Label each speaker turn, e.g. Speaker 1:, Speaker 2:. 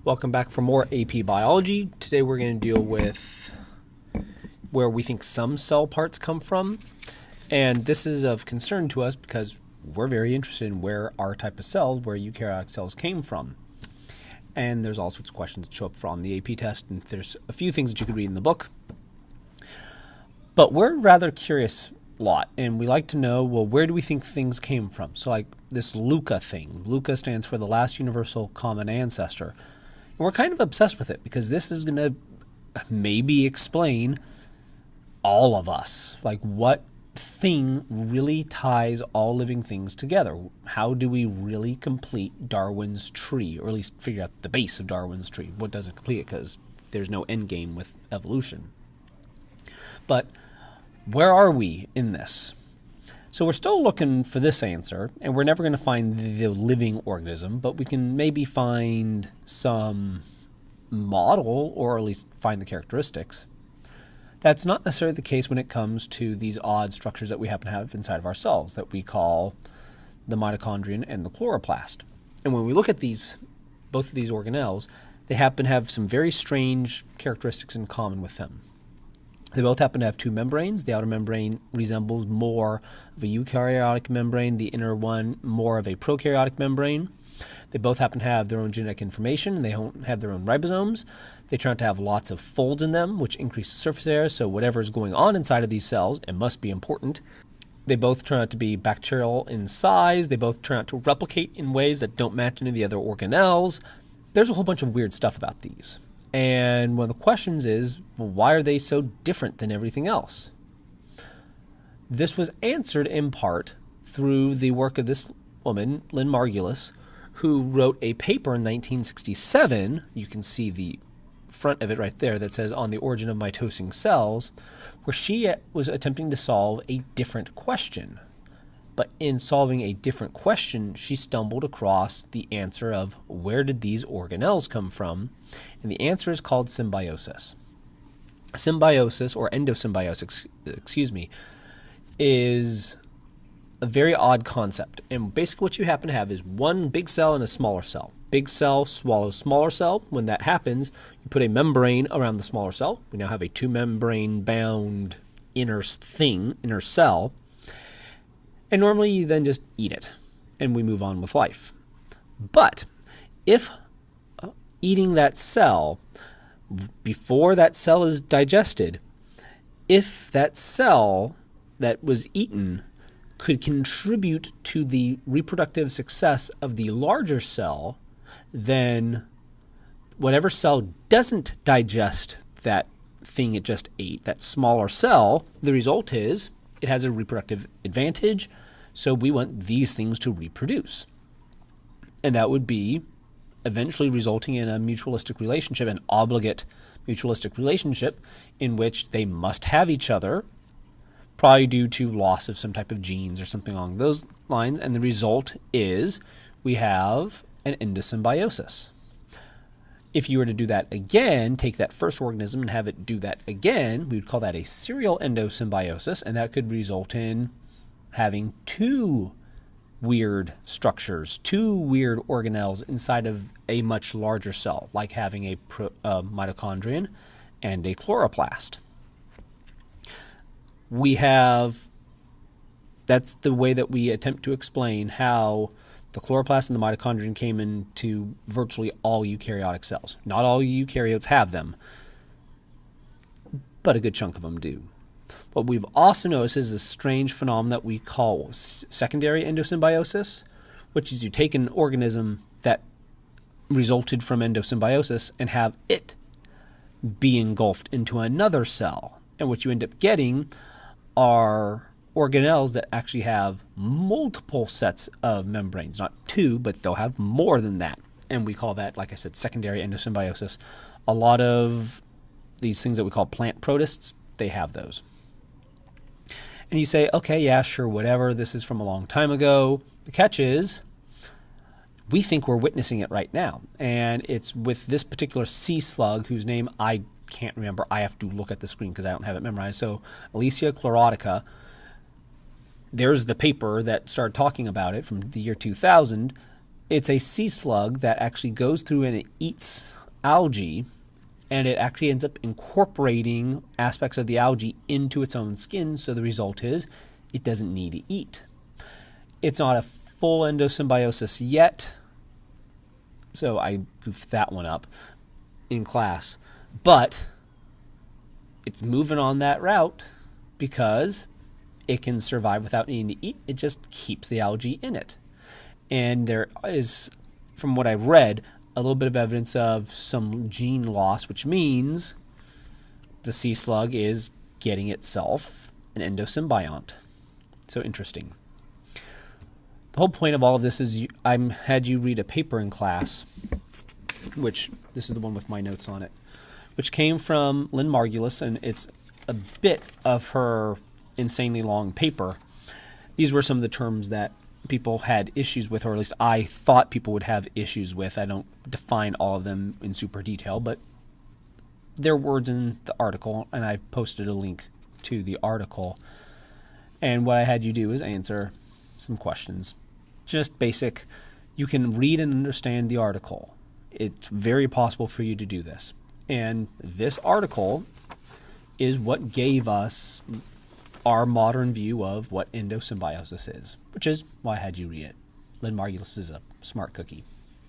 Speaker 1: Welcome back for more AP Biology. Today we're going to deal with where we think some cell parts come from. And this is of concern to us because we're very interested in where our type of cells, where eukaryotic cells came from. And there's all sorts of questions that show up on the AP test, and there's a few things that you could read in the book. But we're a rather curious lot, and we like to know, well, where do we think things came from? So like this LUCA thing. LUCA stands for the last universal common ancestor. And we're kind of obsessed with it because this is going to maybe explain all of us. Like what thing really ties all living things together? How do we really complete Darwin's tree, or at least figure out the base of Darwin's tree? What doesn't complete it, because there's no end game with evolution. But where are we in this? So we're still looking for this answer, and we're never going to find the living organism, but we can maybe find some model, or at least find the characteristics. That's not necessarily the case when it comes to these odd structures that we happen to have inside of our cells that we call the mitochondrion and the chloroplast. And when we look at these, both of these organelles, they happen to have some very strange characteristics in common with them. They both happen to have two membranes. The outer membrane resembles more of a eukaryotic membrane, the inner one more of a prokaryotic membrane. They both happen to have their own genetic information, and they have their own ribosomes. They turn out to have lots of folds in them, which increase the surface area, so whatever is going on inside of these cells, it must be important. They both turn out to be bacterial in size. They both turn out to replicate in ways that don't match any of the other organelles. There's a whole bunch of weird stuff about these. And one of the questions is, well, why are they so different than everything else? This was answered in part through the work of this woman, Lynn Margulis, who wrote a paper in 1967. You can see the front of it right there that says On the Origin of Mitosing Cells, where she was attempting to solve a different question. But in solving a different question, she stumbled across the answer of where did these organelles come from? And the answer is called symbiosis. Symbiosis, or endosymbiosis, is a very odd concept. And basically what you happen to have is one big cell and a smaller cell. Big cell swallows smaller cell. When that happens, you put a membrane around the smaller cell. We now have a two-membrane bound inner cell. And normally you then just eat it, and we move on with life. But if eating that cell, before that cell is digested, if that cell that was eaten could contribute to the reproductive success of the larger cell, then whatever cell doesn't digest that thing it just ate, that smaller cell, the result is it has a reproductive advantage, so we want these things to reproduce. And that would be eventually resulting in a mutualistic relationship, an obligate mutualistic relationship, in which they must have each other, probably due to loss of some type of genes or something along those lines, and the result is we have an endosymbiosis. If you were to do that again, take that first organism and have it do that again, we would call that a serial endosymbiosis, and that could result in having two weird structures, two weird organelles inside of a much larger cell, like having a mitochondrion and a chloroplast. That's the way that we attempt to explain how the chloroplast and the mitochondrion came into virtually all eukaryotic cells. Not all eukaryotes have them, but a good chunk of them do. What we've also noticed is this strange phenomenon that we call secondary endosymbiosis, which is you take an organism that resulted from endosymbiosis and have it be engulfed into another cell. And what you end up getting are organelles that actually have multiple sets of membranes, not two, but they'll have more than that. And we call that, like I said, secondary endosymbiosis. A lot of these things that we call plant protists, they have those. And you say, okay, yeah, sure, whatever, this is from a long time ago. The catch is, we think we're witnessing it right now. And it's with this particular sea slug, whose name I can't remember. I have to look at the screen because I don't have it memorized. So, Alesia chlorotica. There's the paper that started talking about it from the year 2000. It's a sea slug that actually goes through and it eats algae, and it actually ends up incorporating aspects of the algae into its own skin, so the result is it doesn't need to eat. It's not a full endosymbiosis yet, so I goofed that one up in class, but it's moving on that route because it can survive without needing to eat. It just keeps the algae in it. And there is, from what I've read, a little bit of evidence of some gene loss, which means the sea slug is getting itself an endosymbiont. So interesting. The whole point of all of this is I had you read a paper in class, which this is the one with my notes on it, which came from Lynn Margulis, and it's a bit of her insanely long paper. These were some of the terms that people had issues with, or at least I thought people would have issues with. I don't define all of them in super detail, but there are words in the article, and I posted a link to the article. And what I had you do is answer some questions. Just basic. You can read and understand the article. It's very possible for you to do this. And this article is what gave us our modern view of what endosymbiosis is, which is why I had you read it. Lynn Margulis is a smart cookie.